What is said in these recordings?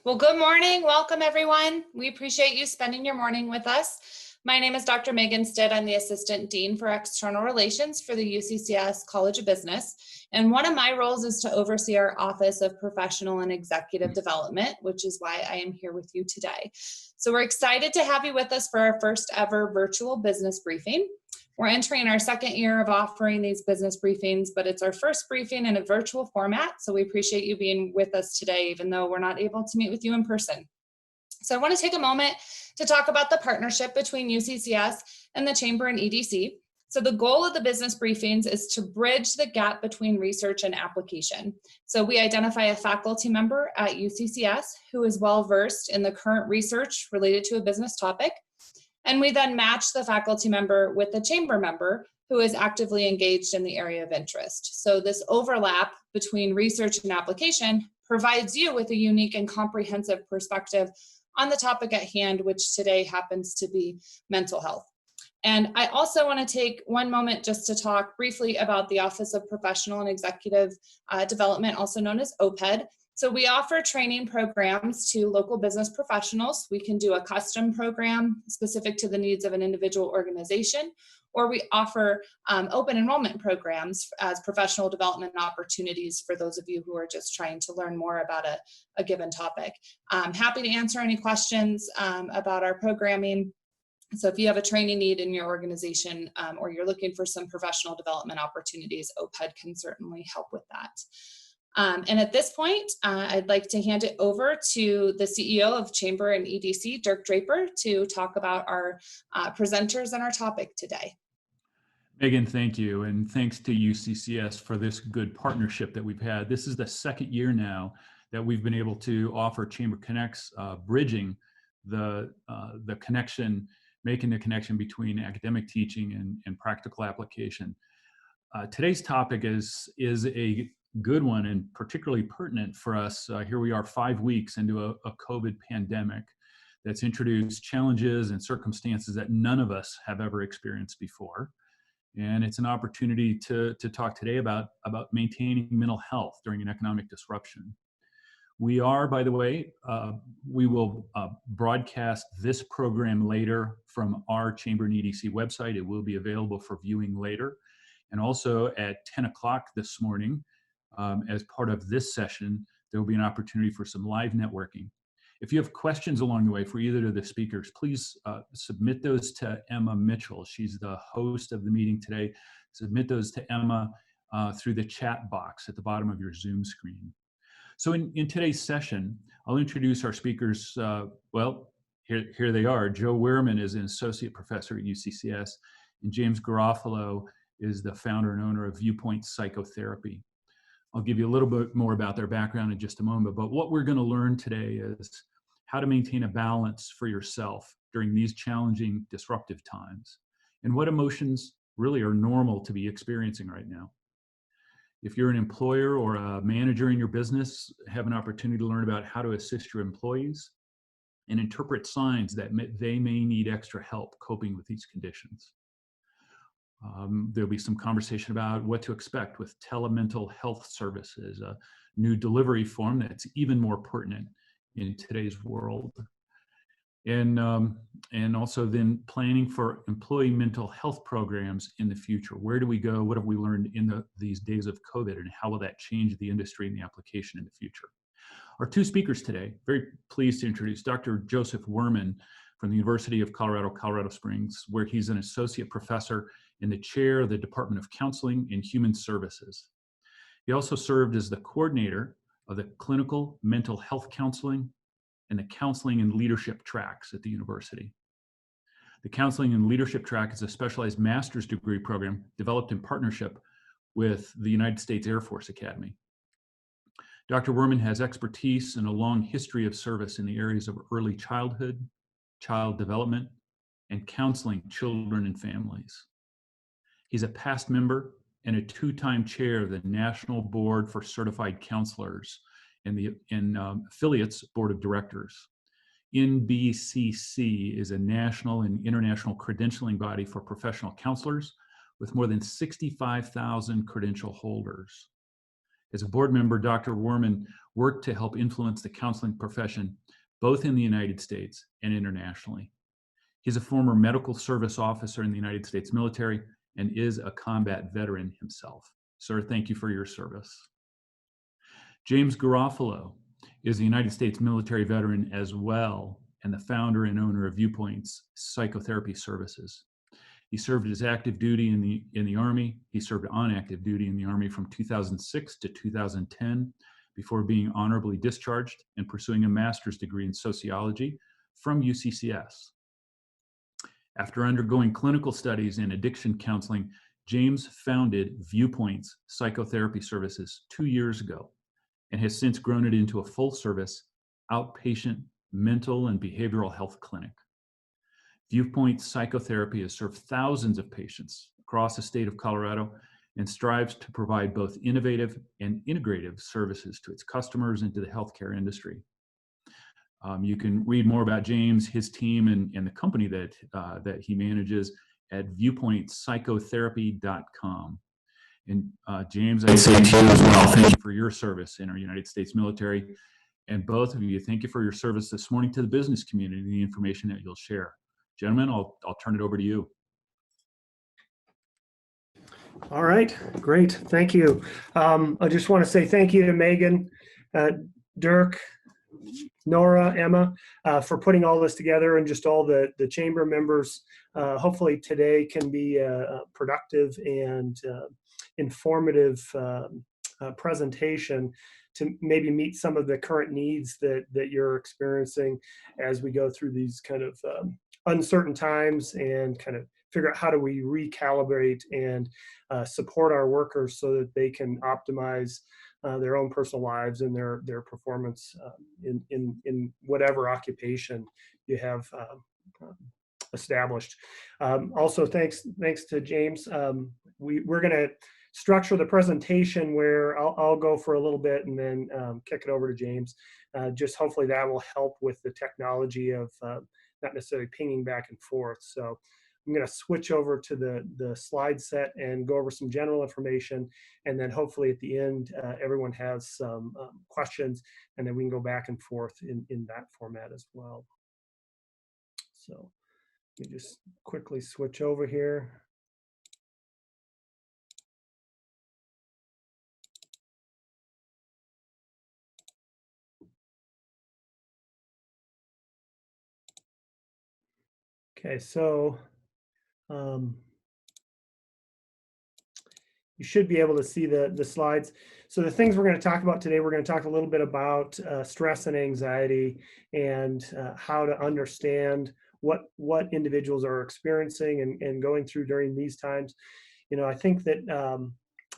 Well, good morning. Welcome, everyone. We appreciate you spending your morning with us. My name is Dr. Megan Stitt. I'm the Assistant Dean for External Relations for the UCCS College of Business. And one of my roles is to oversee our Office of Professional and Executive Development, which is why I am here with you today. So we're excited to have you with us for our first ever virtual business briefing. We're entering our second year of offering these business briefings, but it's our first briefing in a virtual format. So we appreciate you being with us today, even though we're not able to meet with you in person. So I want to take a moment to talk about the partnership between UCCS and the Chamber and EDC. So the goal of the business briefings is to bridge the gap between research and application. So we identify a faculty member at UCCS who is well-versed in the current research related to a business topic. And we then match the faculty member with the chamber member who is actively engaged in the area of interest. So this overlap between research and application provides you with a unique and comprehensive perspective on the topic at hand, which today happens to be mental health. And I also want to take one moment just to talk briefly about the Office of Professional and Executive Development, also known as OPED. So we offer training programs to local business professionals. We can do a custom program specific to the needs of an individual organization, or we offer open enrollment programs as professional development opportunities for those of you who are just trying to learn more about a given topic. I'm happy to answer any questions about our programming. So if you have a training need in your organization or you're looking for some professional development opportunities, OPED can certainly help with that. And at this point, I'd like to hand it over to the CEO of Chamber and EDC, Dirk Draper, to talk about our presenters and our topic today. Megan, thank you. And thanks to UCCS for this good partnership that we've had. This is the second year now that we've been able to offer Chamber Connects, bridging the connection, making the connection between academic teaching and practical application. Today's topic is a good one and particularly pertinent for us. Here we are 5 weeks into a COVID pandemic that's introduced challenges and circumstances that none of us have ever experienced before. And it's an opportunity to talk today about maintaining mental health during an economic disruption. We are, by the way, we will broadcast this program later from our Chamber and EDC website. It will be available for viewing later. And also at 10 o'clock this morning, as part of this session, there will be an opportunity for some live networking. If you have questions along the way for either of the speakers, please submit those to Emma Mitchell. She's the host of the meeting today. Submit those to Emma through the chat box at the bottom of your Zoom screen. So in today's session, I'll introduce our speakers. Well, here they are. Joe Wehrman is an associate professor at UCCS, and James Garofalo is the founder and owner of ViewPoints Psychotherapy. I'll give you a little bit more about their background in just a moment, but what we're going to learn today is how to maintain a balance for yourself during these challenging, disruptive times, and what emotions really are normal to be experiencing right now. If you're an employer or a manager in your business, have an opportunity to learn about how to assist your employees and interpret signs that they may need extra help coping with these conditions. There'll be some conversation about what to expect with tele-mental health services, a new delivery form that's even more pertinent in today's world. And also then planning for employee mental health programs in the future. Where do we go? What have we learned in these days of COVID, and how will that change the industry and the application in the future? Our two speakers today, very pleased to introduce Dr. Joseph Wehrman from the University of Colorado, Colorado Springs, where he's an associate professor and the chair of the Department of Counseling and Human Services. He also served as the coordinator of the Clinical Mental Health Counseling and the Counseling and Leadership tracks at the university. The Counseling and Leadership track is a specialized master's degree program developed in partnership with the United States Air Force Academy. Dr. Wehrman has expertise and a long history of service in the areas of early childhood, child development, and counseling children and families. He's a past member and a two-time chair of the National Board for Certified Counselors and the affiliates board of directors. NBCC is a national and international credentialing body for professional counselors with more than 65,000 credential holders. As a board member, Dr. Wehrman worked to help influence the counseling profession, both in the United States and internationally. He's a former medical service officer in the United States military and is a combat veteran himself. Sir, thank you for your service. James Garofalo is a United States military veteran as well, and the founder and owner of ViewPoints Psychotherapy Services. He served as active duty in the Army. He served on active duty in the Army from 2006 to 2010 before being honorably discharged and pursuing a master's degree in sociology from UCCS. After undergoing clinical studies in addiction counseling, James founded ViewPoints Psychotherapy Services 2 years ago and has since grown it into a full-service, outpatient mental and behavioral health clinic. ViewPoints Psychotherapy has served thousands of patients across the state of Colorado and strives to provide both innovative and integrative services to its customers and to the healthcare industry. You can read more about James, his team, and the company that he manages at viewpointspsychotherapy.com. And James, I say to you as well, thank you for your service in our United States military. And both of you, thank you for your service this morning to the business community and the information that you'll share. Gentlemen, I'll turn it over to you. All right, great, thank you. I just want to say thank you to Megan, Dirk, Nora, Emma, for putting all this together, and just all the chamber members. Hopefully today can be a productive and informative presentation to maybe meet some of the current needs that you're experiencing as we go through these kind of uncertain times, and kind of figure out how do we recalibrate and support our workers so that they can optimize their own personal lives and their performance in whatever occupation you have established. Also, thanks to James. We're going to structure the presentation where I'll go for a little bit and then kick it over to James. Just hopefully that will help with the technology of not necessarily pinging back and forth. So I'm going to switch over to the slide set and go over some general information, and then hopefully at the end everyone has some questions, and then we can go back and forth in that format as well. So let me just quickly switch over here. Okay, so you should be able to see the slides. So the things we're going to talk about today, we're going to talk a little bit about stress and anxiety, and how to understand what individuals are experiencing and going through during these times. You know, I think that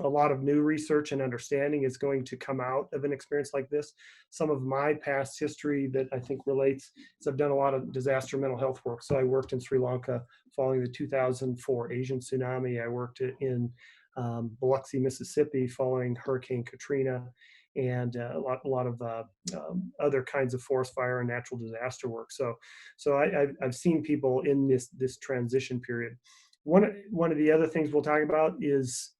a lot of new research and understanding is going to come out of an experience like this. Some of my past history that I think relates is I've done a lot of disaster mental health work. So I worked in Sri Lanka following the 2004 Asian tsunami. I worked in Biloxi, Mississippi following Hurricane Katrina, and a lot of other kinds of forest fire and natural disaster work. So I've seen people in this transition period. One of the other things we'll talk about is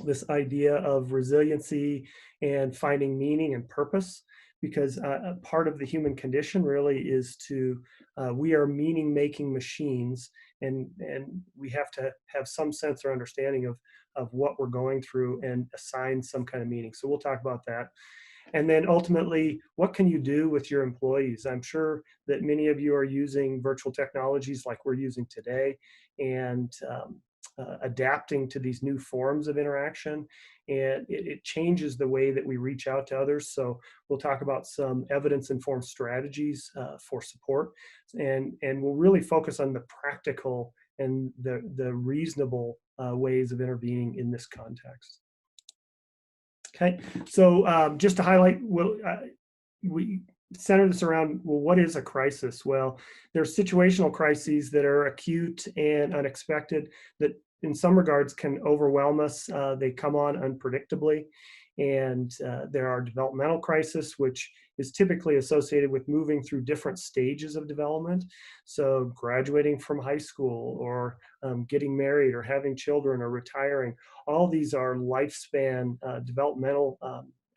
this idea of resiliency and finding meaning and purpose, because a part of the human condition really is to, we are meaning-making machines, and we have to have some sense or understanding of what we're going through and assign some kind of meaning. So we'll talk about that. And then ultimately, what can you do with your employees? I'm sure that many of you are using virtual technologies like we're using today, and adapting to these new forms of interaction, and it changes the way that we reach out to others. So we'll talk about some evidence-informed strategies for support, and we'll really focus on the practical and the reasonable ways of intervening in this context. Okay, so just to highlight, we center this around, well, what is a crisis? Well, there's situational crises that are acute and unexpected that in some regards can overwhelm us. They come on unpredictably, And there are developmental crises, which is typically associated with moving through different stages of development. So graduating from high school, or getting married, or having children, or retiring. All these are lifespan developmental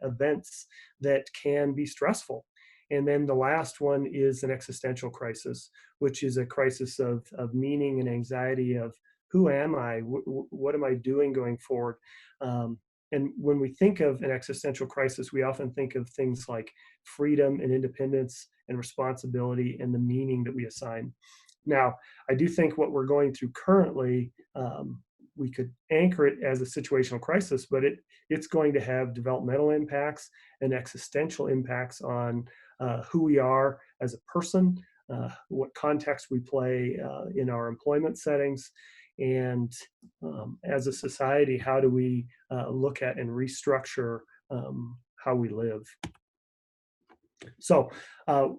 events that can be stressful. And then the last one is an existential crisis, which is a crisis of meaning and anxiety of, who am I? What am I doing going forward? And when we think of an existential crisis, we often think of things like freedom and independence and responsibility and the meaning that we assign. Now, I do think what we're going through currently, we could anchor it as a situational crisis, but it's going to have developmental impacts and existential impacts on who we are as a person, what context we play in our employment settings, and as a society, how do we look at and restructure how we live. So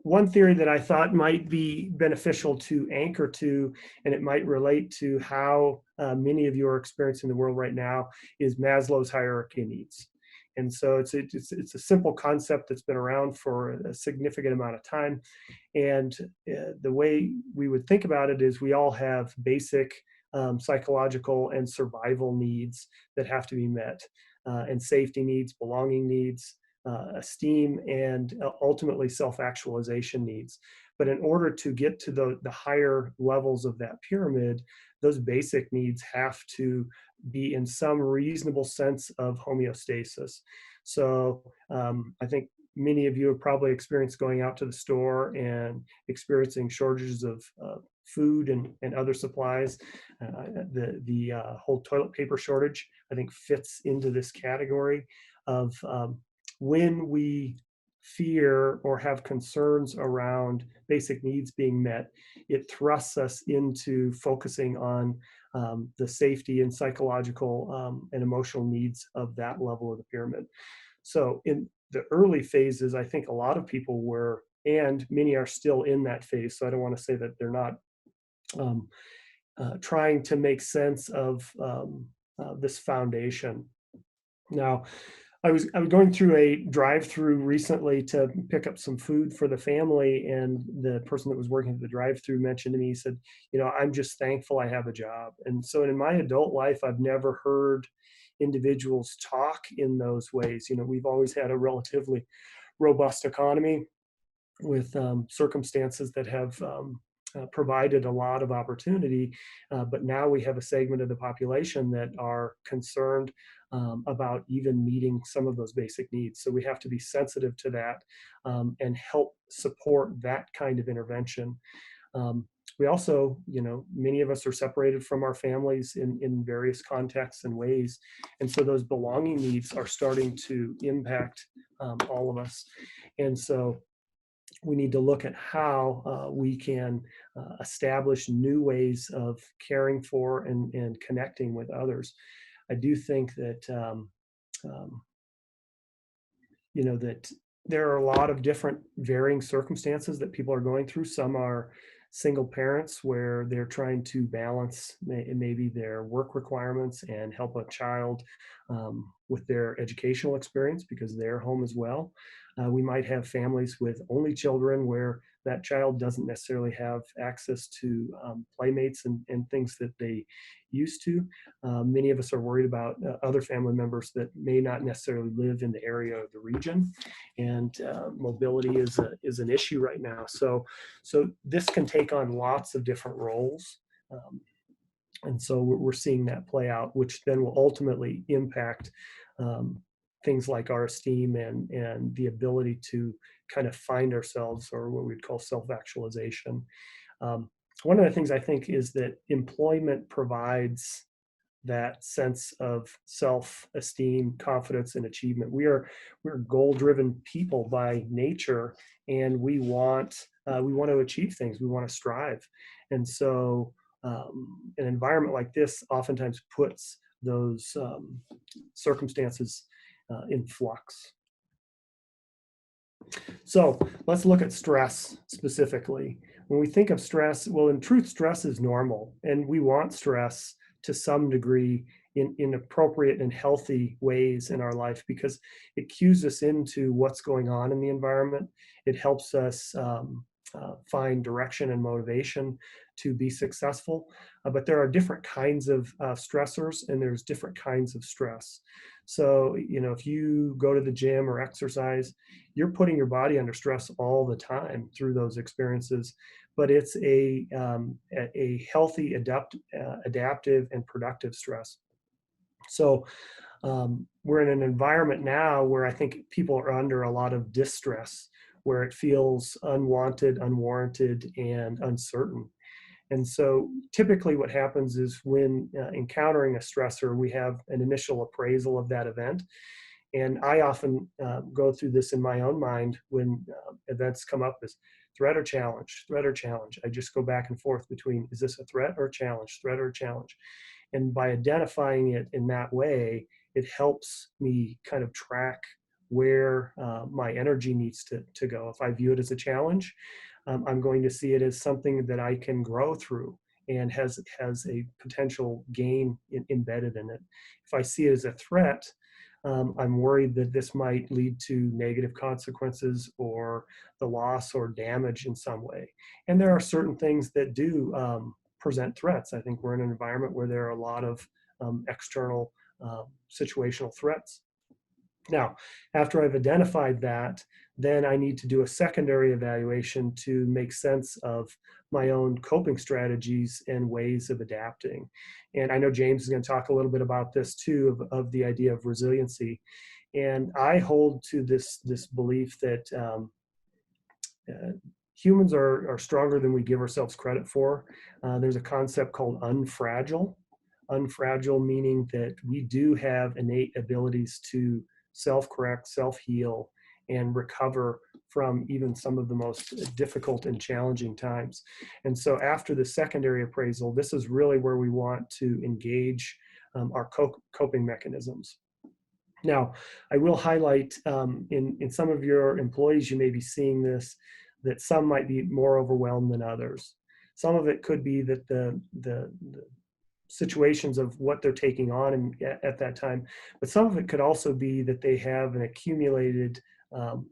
one theory that I thought might be beneficial to anchor to, and it might relate to how many of you are experiencing the world right now, is Maslow's hierarchy of needs. And so it's a simple concept that's been around for a significant amount of time. And the way we would think about it is, we all have basic psychological and survival needs that have to be met, and safety needs, belonging needs, esteem, and ultimately self-actualization needs. But in order to get to the higher levels of that pyramid, those basic needs have to be in some reasonable sense of homeostasis. So I think many of you have probably experienced going out to the store and experiencing shortages of food and other supplies. The whole toilet paper shortage, I think, fits into this category of when we fear or have concerns around basic needs being met, it thrusts us into focusing on the safety and psychological and emotional needs of that level of the pyramid. So in the early phases, I think a lot of people were, and many are still in that phase, so I don't want to say that they're not trying to make sense of this foundation. Now, I was going through a drive-through recently to pick up some food for the family, and the person that was working at the drive-through mentioned to me, he said, I'm just thankful I have a job. And so in my adult life, I've never heard individuals talk in those ways. We've always had a relatively robust economy with circumstances that have provided a lot of opportunity, but now we have a segment of the population that are concerned about even meeting some of those basic needs. So we have to be sensitive to that and help support that kind of intervention. We also, many of us are separated from our families in various contexts and ways. And so those belonging needs are starting to impact all of us. And so we need to look at how we can establish new ways of caring for and connecting with others. I do think that, that there are a lot of different varying circumstances that people are going through. Some are single parents where they're trying to balance maybe their work requirements and help a child with their educational experience because they're home as well. We might have families with only children where that child doesn't necessarily have access to playmates and things that they used to. Many of us are worried about other family members that may not necessarily live in the area of the region, and mobility is an issue right now. So this can take on lots of different roles. And so we're seeing that play out, which then will ultimately impact things like our esteem and the ability to kind of find ourselves, or what we'd call self-actualization. One of the things I think is that employment provides that sense of self-esteem, confidence, and achievement. We're goal-driven people by nature, and we want to achieve things. We want to strive, and so an environment like this oftentimes puts those circumstances in flux. So let's look at stress specifically. When we think of stress, well, in truth, stress is normal, and we want stress to some degree in appropriate and healthy ways in our life, because it cues us into what's going on in the environment. It helps us find direction and motivation to be successful. But there are different kinds of stressors, and there's different kinds of stress. So, if you go to the gym or exercise, you're putting your body under stress all the time through those experiences. But it's a healthy, adaptive, and productive stress. So we're in an environment now where I think people are under a lot of distress, where it feels unwanted, unwarranted, and uncertain. And so typically what happens is when encountering a stressor, we have an initial appraisal of that event. And I often go through this in my own mind when events come up as threat or challenge, threat or challenge. I just go back and forth between, is this a threat or challenge, threat or challenge? And by identifying it in that way, it helps me kind of track where my energy needs to go. If I view it as a challenge, I'm going to see it as something that I can grow through and has a potential gain embedded in it. If I see it as a threat, I'm worried that this might lead to negative consequences or the loss or damage in some way. And there are certain things that do present threats. I think we're in an environment where there are a lot of external situational threats. Now, after I've identified that, then I need to do a secondary evaluation to make sense of my own coping strategies and ways of adapting. And I know James is going to talk a little bit about this too, of the idea of resiliency. And I hold to this belief that humans are stronger than we give ourselves credit for. There's a concept called unfragile. Unfragile meaning that we do have innate abilities to self-correct, self-heal, and recover from even some of the most difficult and challenging times. And so after the secondary appraisal, this is really where we want to engage our coping mechanisms. Now, I will highlight in some of your employees, you may be seeing this, that some might be more overwhelmed than others. Some of it could be that the situations of what they're taking on at that time, but some of it could also be that they have an accumulated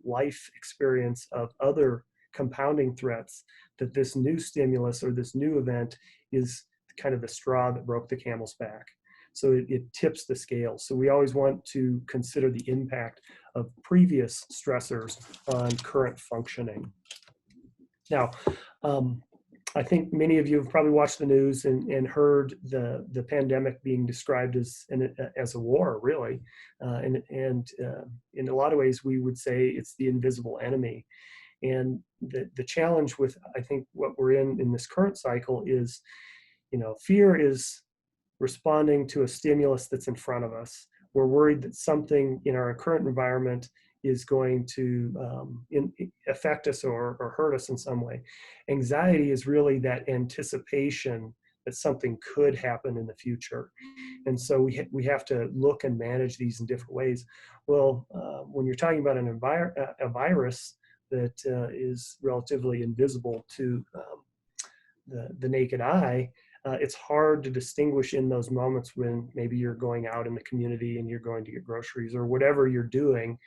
life experience of other compounding threats, that this new stimulus or this new event is kind of the straw that broke the camel's back. So it tips the scale. So we always want to consider the impact of previous stressors on current functioning. Now, I think many of you have probably watched the news and heard the pandemic being described as a war, really. And in a lot of ways, we would say it's the invisible enemy. And the challenge with, I think, what we're in this current cycle is, fear is responding to a stimulus that's in front of us. We're worried that something in our current environment is going to affect us or hurt us in some way. Anxiety is really that anticipation that something could happen in the future. And so we have to look and manage these in different ways. Well, when you're talking about a virus that is relatively invisible to the naked eye, it's hard to distinguish in those moments when maybe you're going out in the community and you're going to get groceries or whatever you're doing,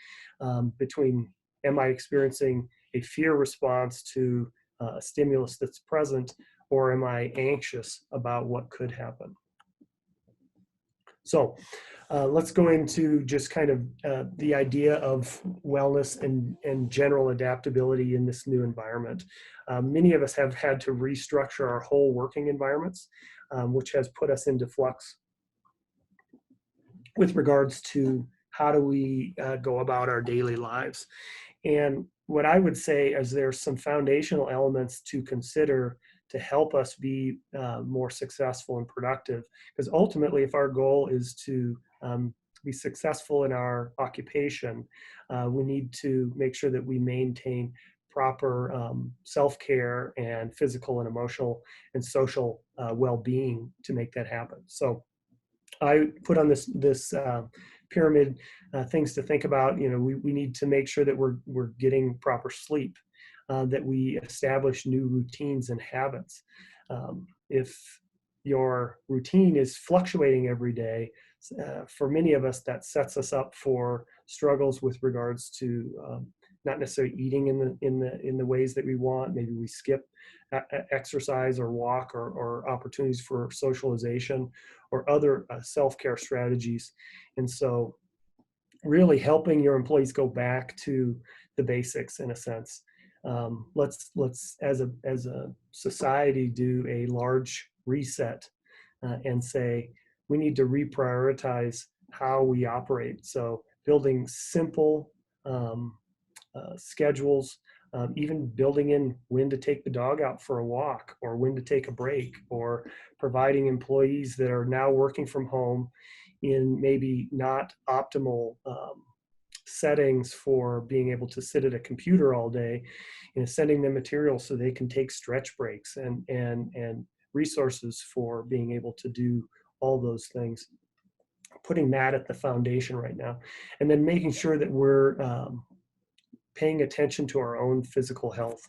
between, am I experiencing a fear response to a stimulus that's present, or am I anxious about what could happen? So let's go into just kind of the idea of wellness and general adaptability in this new environment. Many of us have had to restructure our whole working environments, which has put us into flux with regards to how do we go about our daily lives. And what I would say is there's some foundational elements to consider to help us be more successful and productive. Because ultimately, if our goal is to be successful in our occupation, we need to make sure that we maintain proper self-care and physical and emotional and social well-being to make that happen. So I put on this pyramid things to think about. We need to make sure that we're getting proper sleep, that we establish new routines and habits. If your routine is fluctuating every day, for many of us, that sets us up for struggles with regards to not necessarily eating in the ways that we want. Maybe we skip exercise or walk or opportunities for socialization or other self-care strategies. And so really helping your employees go back to the basics in a sense. Let's as a society do a large reset and say we need to reprioritize how we operate. So building simple schedules, even building in when to take the dog out for a walk or when to take a break, or providing employees that are now working from home in maybe not optimal settings for being able to sit at a computer all day, sending them materials so they can take stretch breaks and resources for being able to do all those things. Putting that at the foundation right now, and then making sure that we're paying attention to our own physical health.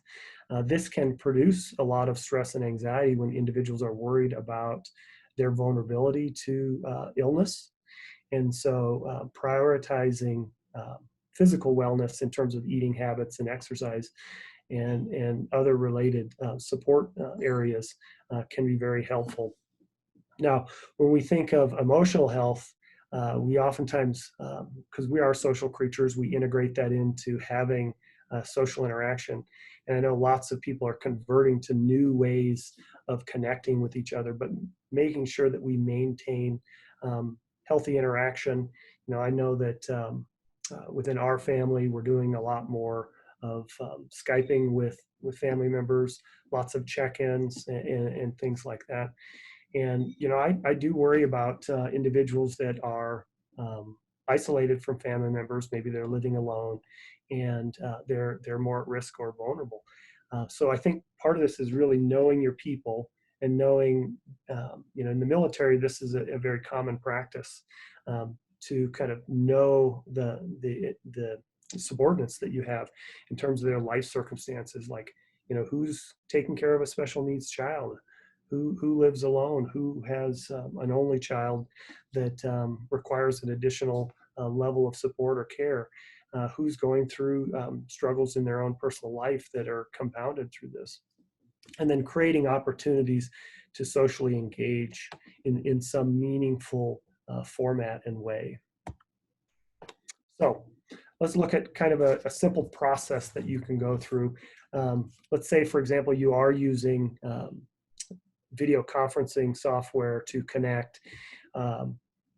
This can produce a lot of stress and anxiety when individuals are worried about their vulnerability to illness. And so prioritizing physical wellness in terms of eating habits and exercise and other related support areas can be very helpful. Now, when we think of emotional health, we oftentimes, because we are social creatures, we integrate that into having social interaction. And I know lots of people are converting to new ways of connecting with each other, but making sure that we maintain healthy interaction. I know that within our family, we're doing a lot more of Skyping with family members, lots of check-ins and things like that. And, I do worry about individuals that are isolated from family members. Maybe they're living alone and they're more at risk or vulnerable. So I think part of this is really knowing your people and knowing, in the military, this is a very common practice to kind of know the subordinates that you have in terms of their life circumstances, like, who's taking care of a special needs child, who lives alone, who has an only child that requires an additional level of support or care, who's going through struggles in their own personal life that are compounded through this. And then creating opportunities to socially engage in some meaningful format and way. So let's look at kind of a simple process that you can go through. Let's say, for example, you are using video conferencing software to connect.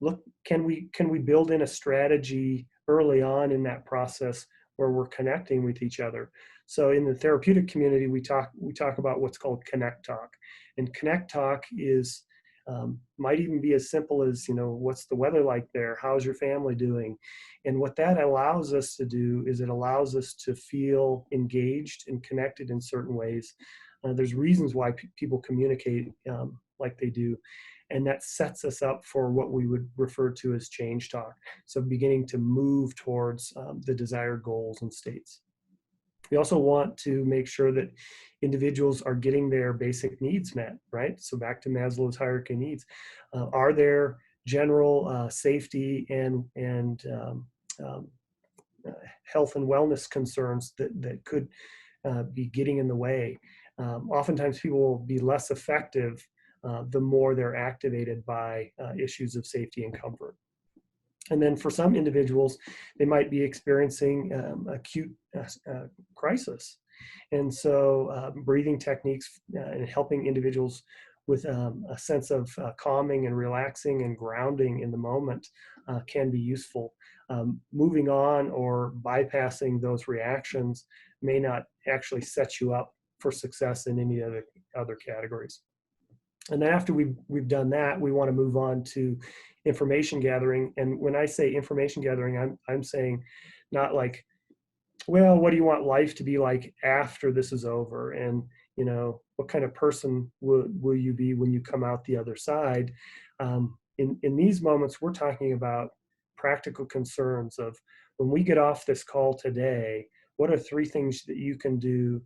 Look, can we build in a strategy early on in that process where we're connecting with each other? So in the therapeutic community, we talk about what's called Connect Talk, and Connect Talk is might even be as simple as, what's the weather like there? How's your family doing? And what that allows us to do is it allows us to feel engaged and connected in certain ways. There's reasons why people communicate like they do, and that sets us up for what we would refer to as change talk. So beginning to move towards the desired goals and states. We also want to make sure that individuals are getting their basic needs met, right? So back to Maslow's hierarchy of needs. Are there general safety and health and wellness concerns that could be getting in the way? Oftentimes people will be less effective the more they're activated by issues of safety and comfort. And then for some individuals, they might be experiencing acute crisis. And so breathing techniques and helping individuals with a sense of calming and relaxing and grounding in the moment can be useful. Moving on or bypassing those reactions may not actually set you up for success in any other categories. And then after we've done that, we want to move on to information gathering. And when I say information gathering, I'm saying not like, well, what do you want life to be like after this is over? And, what kind of person will you be when you come out the other side? In these moments, we're talking about practical concerns of when we get off this call today, what are 3 things that you can do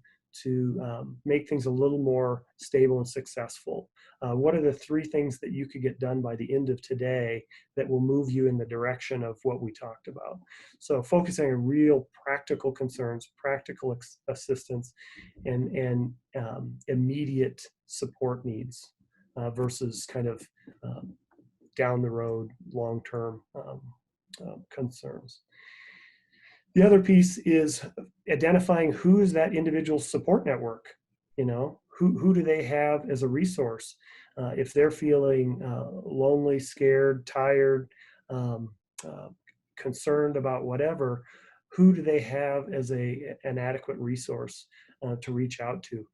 make things a little more stable and successful? What are the 3 things that you could get done by the end of today that will move you in the direction of what we talked about? So focusing on real practical concerns, practical assistance, and immediate support needs versus kind of down the road, long-term concerns. The other piece is identifying who is that individual support network. You know, who do they have as a resource? If they're feeling lonely, scared, tired, concerned about whatever, who do they have as an adequate resource to reach out to?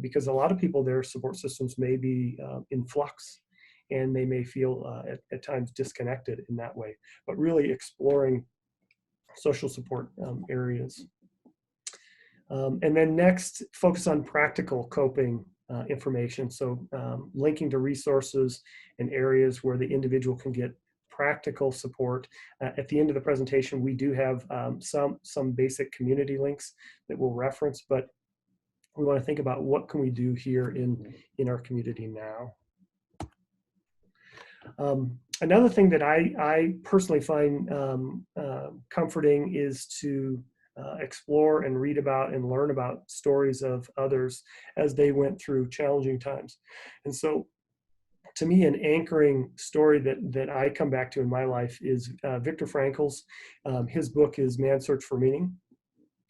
Because a lot of people, their support systems may be in flux, and they may feel at times disconnected in that way. But really exploring social support areas. And then next, focus on practical coping information. So linking to resources and areas where the individual can get practical support. At the end of the presentation, we do have some basic community links that we'll reference, but we want to think about what can we do here in our community now. Another thing that I personally find comforting is to explore and read about and learn about stories of others as they went through challenging times. And so to me, an anchoring story that I come back to in my life is Viktor Frankl's. His book is Man's Search for Meaning,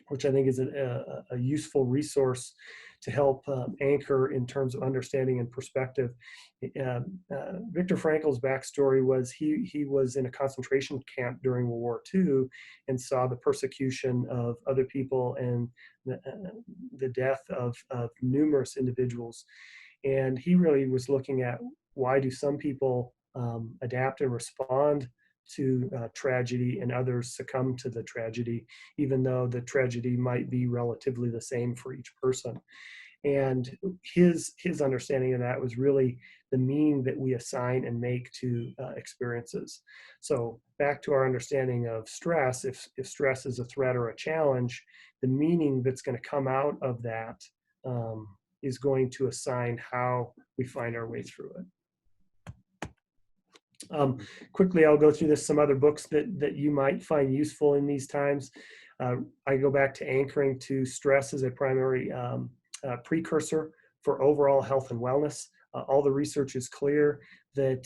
which I think is a useful resource to help anchor in terms of understanding and perspective. Viktor Frankl's backstory was he was in a concentration camp during World War II and saw the persecution of other people and the death of numerous individuals. And he really was looking at, why do some people adapt and respond to tragedy and others succumb to the tragedy, even though the tragedy might be relatively the same for each person. And his understanding of that was really the meaning that we assign and make to experiences. So back to our understanding of stress, if stress is a threat or a challenge, the meaning that's going to come out of that is going to assign how we find our way through it. Quickly, I'll go through this, some other books that you might find useful in these times. I go back to Anchoring to Stress as a Primary Precursor for Overall Health and Wellness. All the research is clear that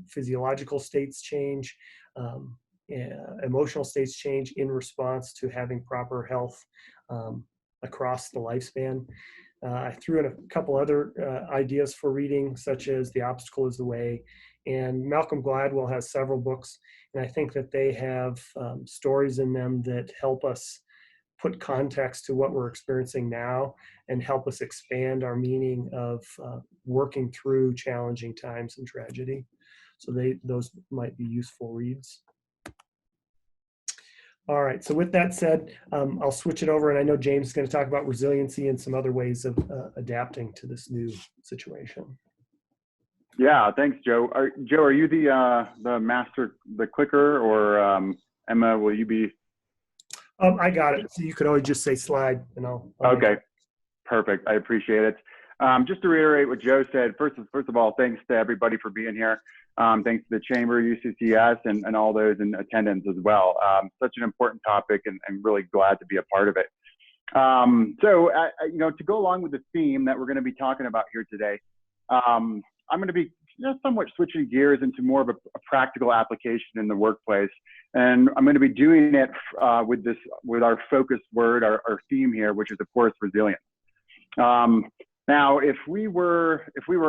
physiological states change, emotional states change in response to having proper health across the lifespan. I threw in a couple other ideas for reading, such as The Obstacle is the Way. And Malcolm Gladwell has several books, and I think that they have stories in them that help us put context to what we're experiencing now and help us expand our meaning of working through challenging times and tragedy. So those might be useful reads. All right, so with that said, I'll switch it over, and I know James is going to talk about resiliency and some other ways of adapting to this new situation. Yeah, thanks, Joe. Joe, are you the master, the clicker, or Emma, will you be? I got it. So you could always just say slide, and I'll okay, perfect. I appreciate it. Just to reiterate what Joe said, first of all, thanks to everybody for being here. Thanks to the Chamber, UCCS, and all those in attendance as well. Such an important topic, and I'm really glad to be a part of it. So, you know, to go along with the theme that we're going to be talking about here today, I'm going to be somewhat switching gears into more of a practical application in the workplace. And I'm going to be doing it with our focus word, our theme here, which is, of course, resilience. Now, if we were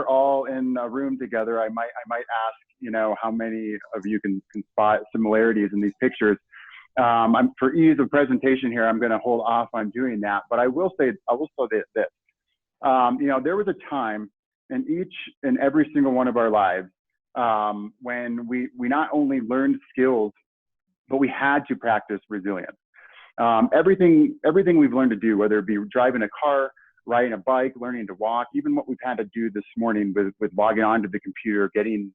all in a room together, I might ask, you know, how many of you can spot similarities in these pictures. For ease of presentation here, I'm going to hold off on doing that. But I will say this. You know, there was a time in each and every single one of our lives when we not only learned skills, but we had to practice resilience. Everything we've learned to do, whether it be driving a car, riding a bike, learning to walk, even what we've had to do this morning with logging onto the computer, getting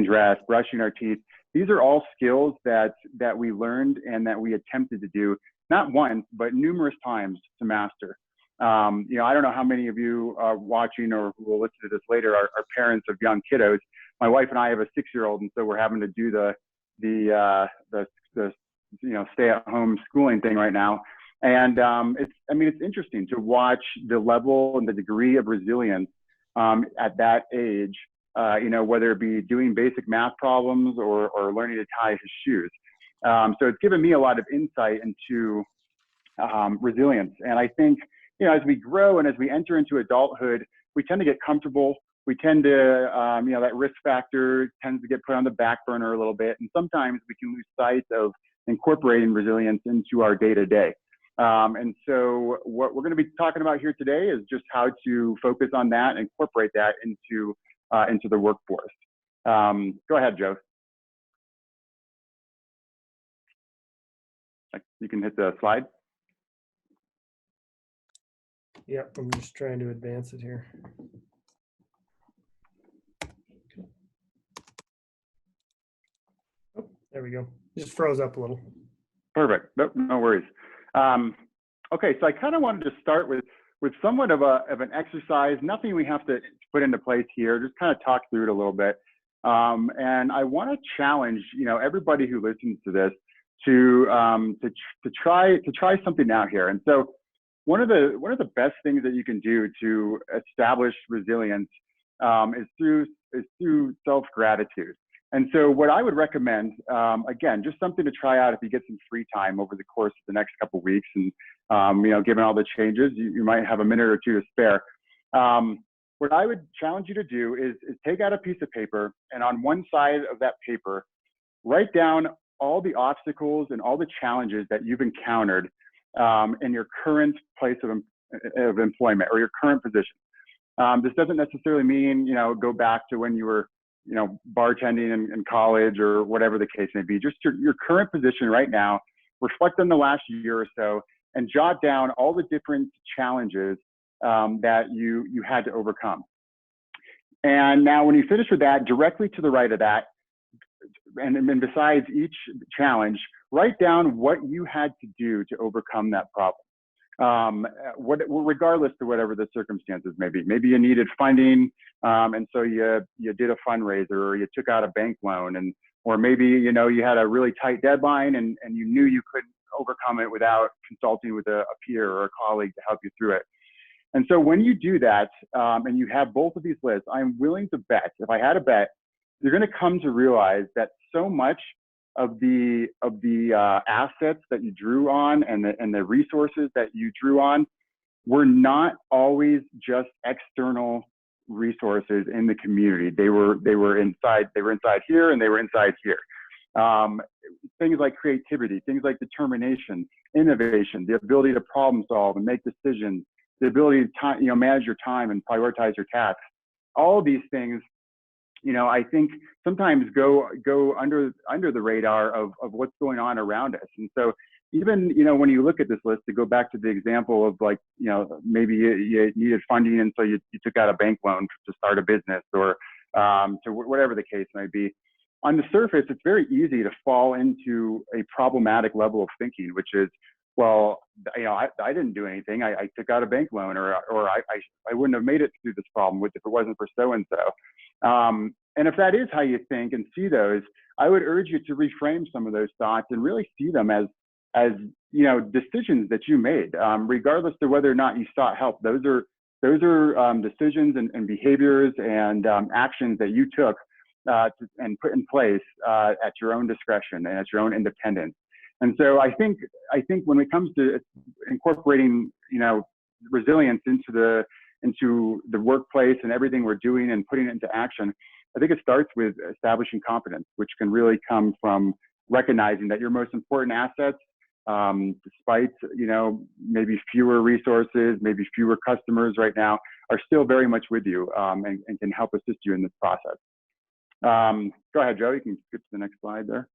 dressed, brushing our teeth. These are all skills that we learned and that we attempted to do, not once, but numerous times to master. You know, I don't know how many of you are watching or who will listen to this later are parents of young kiddos. My wife and I have a 6-year-old, and so we're having to do the you know, stay-at-home schooling thing right now. And it's interesting to watch the level and the degree of resilience at that age. You know, whether it be doing basic math problems or learning to tie his shoes. So it's given me a lot of insight into resilience. And I think, you know, as we grow and as we enter into adulthood, we tend to get comfortable. We tend to, you know, that risk factor tends to get put on the back burner a little bit. And sometimes we can lose sight of incorporating resilience into our day-to-day. And so what we're going to be talking about here today is just how to focus on that and incorporate that into the workforce. Go ahead, Joe. You can hit the slide. Yep, I'm just trying to advance it here. Oh, there we go. Just froze up a little. Perfect. Nope, no worries. Okay, so I kind of wanted to start with somewhat of an exercise. Nothing we have to put into place here. Just kind of talk through it a little bit. And I want to challenge, you know, everybody who listens to this to try something out here. And so one of the best things that you can do to establish resilience is through self-gratitude. And so what I would recommend, again, just something to try out if you get some free time over the course of the next couple of weeks, and you know, given all the changes, you might have a minute or two to spare. What I would challenge you to do is take out a piece of paper, and on one side of that paper, write down all the obstacles and all the challenges that you've encountered in your current place of employment or your current position. This doesn't necessarily mean, you know, go back to when you were, you know, bartending in college or whatever the case may be. Just your current position right now. Reflect on the last year or so and jot down all the different challenges that you had to overcome. And now when you finish with that, directly to the right of that, and besides each challenge, write down what you had to do to overcome that problem. Regardless to whatever the circumstances may be. Maybe you needed funding, and so you did a fundraiser, or you took out a bank loan, or maybe, you know, you had a really tight deadline and you knew you couldn't overcome it without consulting with a peer or a colleague to help you through it. And so when you do that, and you have both of these lists, I'm willing to bet, if I had a bet, you're going to come to realize that so much of the assets that you drew on and the resources that you drew on were not always just external resources in the community. They were inside here, and they were inside here. Things like creativity, things like determination, innovation, the ability to problem solve and make decisions, the ability to manage your time and prioritize your tasks. All of these things, you know, I think sometimes go under the radar of what's going on around us. And so even, you know, when you look at this list, to go back to the example of, like, you know, maybe you needed funding, and so you took out a bank loan to start a business, or to whatever the case may be. On the surface, it's very easy to fall into a problematic level of thinking, which is, well, you know, I didn't do anything. I took out a bank loan, or I wouldn't have made it through this problem if it wasn't for so-and-so. And if that is how you think and see those, I would urge you to reframe some of those thoughts and really see them as you know, decisions that you made, regardless of whether or not you sought help. Those are decisions and behaviors and actions that you took and put in place at your own discretion and at your own independence. And so I think when it comes to incorporating, you know, resilience into the workplace and everything we're doing and putting it into action, I think it starts with establishing confidence, which can really come from recognizing that your most important assets, despite, you know, maybe fewer resources, maybe fewer customers right now, are still very much with you, and can help assist you in this process. Go ahead, Joe. You can skip to the next slide there.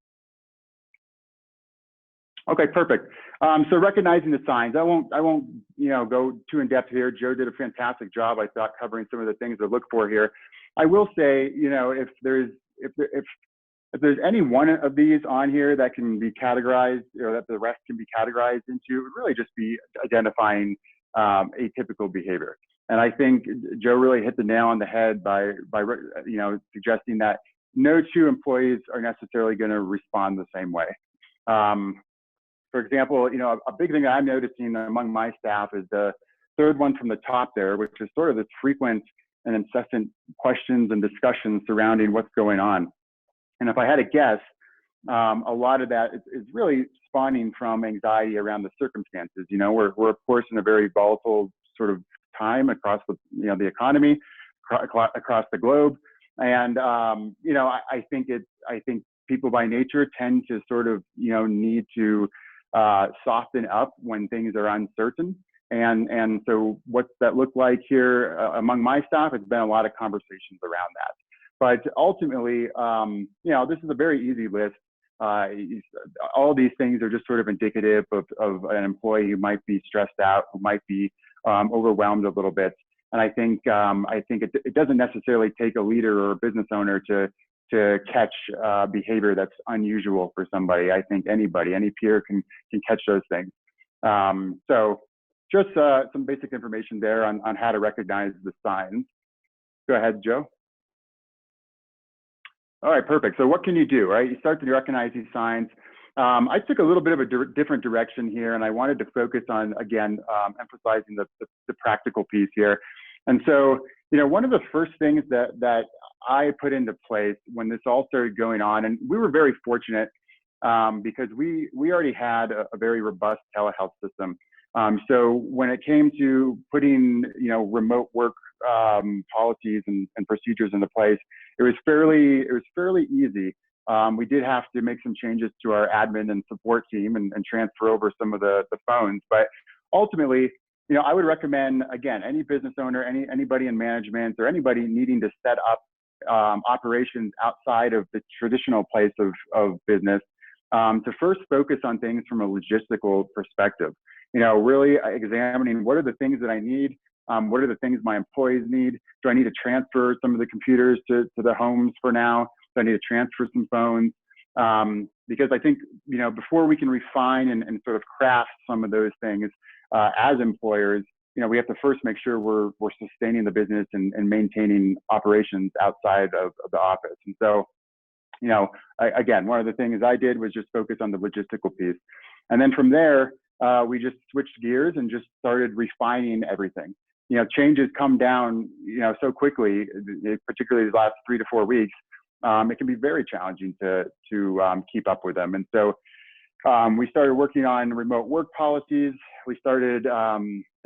Okay, perfect. So recognizing the signs, I won't, you know, go too in depth here. Joe did a fantastic job, I thought, covering some of the things to look for here. I will say, you know, if there's any one of these on here that can be categorized, or that the rest can be categorized into, it would really just be identifying atypical behavior. And I think Joe really hit the nail on the head by suggesting that no two employees are necessarily going to respond the same way. For example, a big thing that I'm noticing among my staff is the third one from the top there, which is sort of this frequent and incessant questions and discussions surrounding what's going on. And if I had to guess, a lot of that is really spawning from anxiety around the circumstances. We're of course in a very volatile sort of time across the economy, across the globe, and I think people by nature tend to sort of need to soften up when things are uncertain. And so what's that look like here among my staff? It's been a lot of conversations around that. But ultimately, this is a very easy list. All these things are just sort of indicative of an employee who might be stressed out, who might be overwhelmed a little bit. And I think it doesn't necessarily take a leader or a business owner to catch behavior that's unusual for somebody. I think any peer can catch those things. So just some basic information there on how to recognize the signs. Go ahead, Joe. All right, perfect. So what can you do, right? You start to recognize these signs. I took a little bit of a different direction here, and I wanted to focus on, again, emphasizing the practical piece here. And so, one of the first things that I put into place when this all started going on, and we were very fortunate because we already had a very robust telehealth system. So when it came to putting, remote work policies and procedures into place, it was fairly easy. We did have to make some changes to our admin and support team and transfer over some of the phones, but ultimately, I would recommend, again, any business owner, anybody in management, or anybody needing to set up operations outside of the traditional place of business, to first focus on things from a logistical perspective. Really examining what are the things that I need, what are the things my employees need. Do I need to transfer some of the computers to the homes for now? Do I need to transfer some phones? Because I think, before we can refine and sort of craft some of those things as employers, we have to first make sure we're sustaining the business and maintaining operations outside of the office. And so, again, one of the things I did was just focus on the logistical piece. And then from there, we just switched gears and just started refining everything. Changes come down, so quickly, particularly the last 3 to 4 weeks. It can be very challenging to keep up with them. And so we started working on remote work policies. We started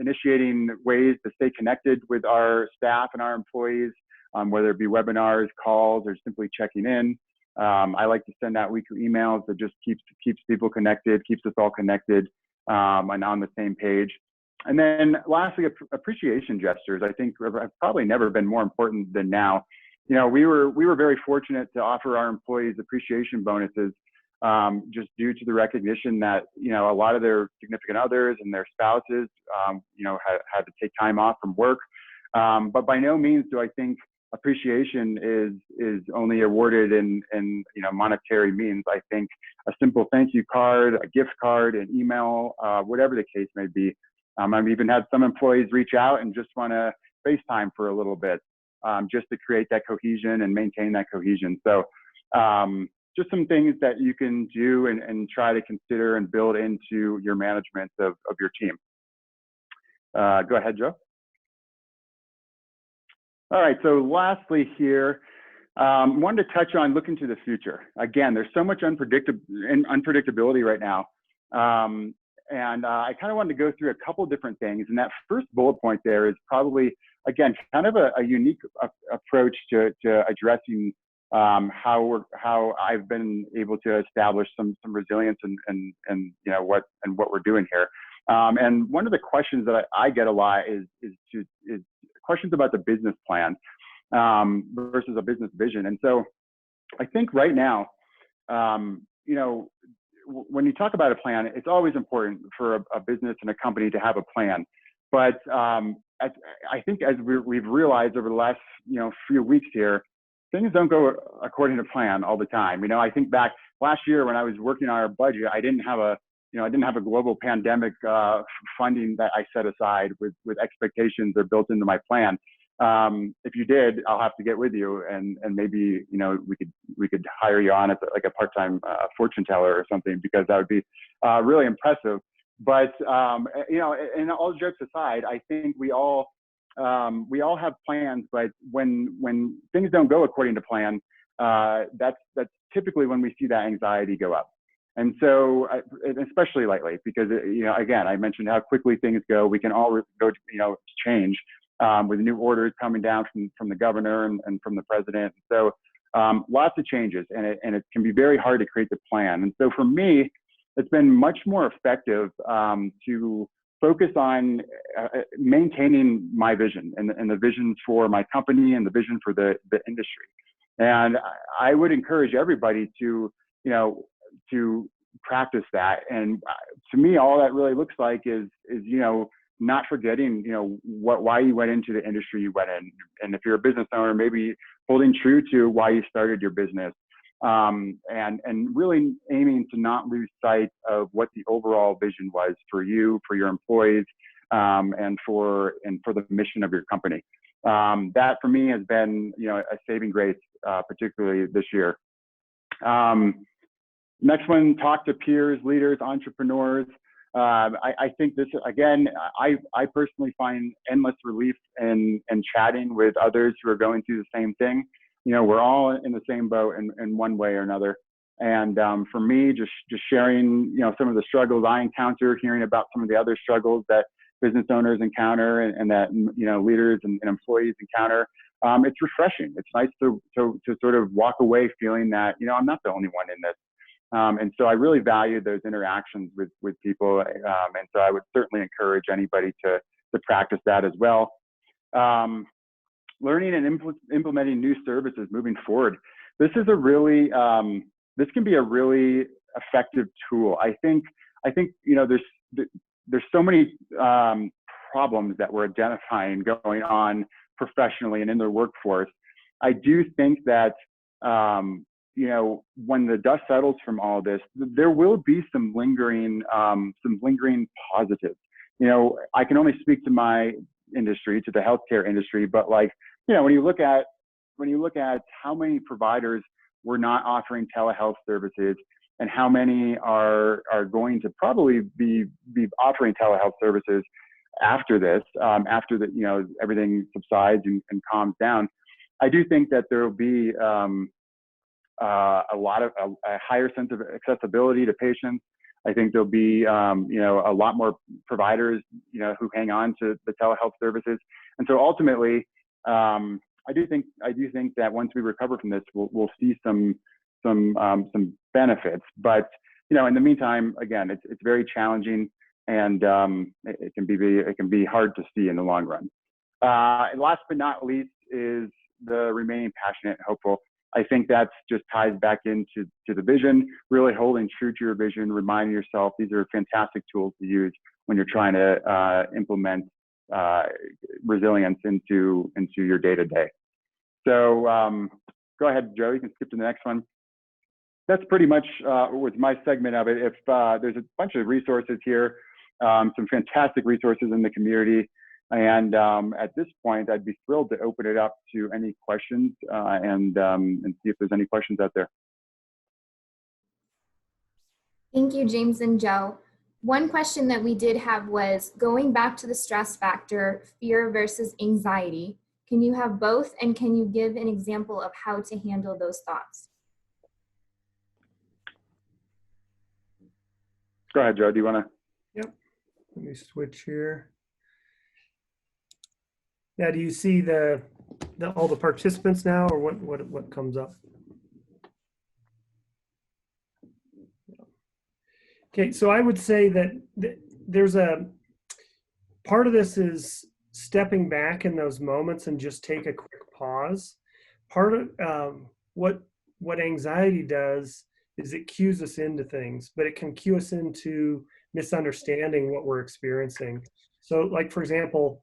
initiating ways to stay connected with our staff and our employees, whether it be webinars, calls, or simply checking in. I like to send out weekly emails that just keeps people connected, keeps us all connected and on the same page. And then lastly, appreciation gestures, I think, have probably never been more important than now. We were very fortunate to offer our employees appreciation bonuses just due to the recognition that, a lot of their significant others and their spouses, had to take time off from work. But by no means do I think appreciation is only awarded in monetary means. I think a simple thank you card, a gift card, an email, whatever the case may be. I've even had some employees reach out and just want to FaceTime for a little bit, just to create that cohesion and maintain that cohesion. So just some things that you can do and try to consider and build into your management of your team. Go ahead, Joe. All right, so lastly here, wanted to touch on looking to the future. Again, there's so much unpredictability right now. And I kind of wanted to go through a couple different things. And that first bullet point there is probably, again, kind of a unique approach to addressing how I've been able to establish some resilience and what we're doing here. And one of the questions that I get a lot is questions about the business plan versus a business vision. And so I think right now, when you talk about a plan, it's always important for a business and a company to have a plan. But I think as we've realized over the last few weeks here, things don't go according to plan all the time. I think back last year when I was working on our budget, I didn't have a I didn't have a global pandemic funding that I set aside with expectations that are built into my plan. If you did, I'll have to get with you, and maybe we could hire you on as like a part-time fortune teller or something, because that would be really impressive. But and all jokes aside, I think we all have plans, but when things don't go according to plan, that's typically when we see that anxiety go up. And so, especially lately, because again, I mentioned how quickly things go. We can all go to change with new orders coming down from the governor and from the president. So lots of changes, and it can be very hard to create the plan. And so for me, it's been much more effective to focus on maintaining my vision and the vision for my company and the vision for the industry. And I would encourage everybody to practice that. And to me, all that really looks like is not forgetting, why you went into the industry you went in. And if you're a business owner, maybe holding true to why you started your business. And really aiming to not lose sight of what the overall vision was for you, for your employees, and for the mission of your company. That for me has been, a saving grace, particularly this year. Next one, talk to peers, leaders, entrepreneurs. I think this, again, I personally find endless relief in chatting with others who are going through the same thing. We're all in the same boat in one way or another. And for me, just sharing, some of the struggles I encounter, hearing about some of the other struggles that business owners encounter and that, leaders and employees encounter, it's refreshing. It's nice to sort of walk away feeling that, I'm not the only one in this. And so I really value those interactions with people. And so I would certainly encourage anybody to practice that as well. Learning and implementing new services moving forward. This is this can be a really effective tool. I think there's so many problems that we're identifying going on professionally and in the workforce. I do think that, when the dust settles from all this, there will be some lingering positives. I can only speak to my industry, to the healthcare industry, but when you look at how many providers were not offering telehealth services and how many are going to probably be offering telehealth services after this, after everything subsides and calms down, I do think that there will be a higher sense of accessibility to patients. I think there'll be a lot more providers who hang on to the telehealth services, and so ultimately, I do think that once we recover from this, we'll see some benefits. But in the meantime, again, it's very challenging, and it can be hard to see in the long run. And last but not least is the remaining passionate and hopeful. I think that's just ties back into the vision, really holding true to your vision, reminding yourself these are fantastic tools to use when you're trying to implement resilience into your day-to-day. So go ahead, Joe, you can skip to the next one. That's pretty much was my segment of it. If there's a bunch of resources here, some fantastic resources in the community. And at this point, I'd be thrilled to open it up to any questions and see if there's any questions out there. Thank you, James and Joe. One question that we did have was going back to the stress factor, fear versus anxiety. Can you have both, and can you give an example of how to handle those thoughts? Go ahead, Joe. Do you want to? Yep. Let me switch here. Now, do you see all the participants now, or what comes up? Okay, so I would say that there's a part of this is stepping back in those moments and just take a quick pause. Part of what anxiety does is it cues us into things, but it can cue us into misunderstanding what we're experiencing. So, like, for example,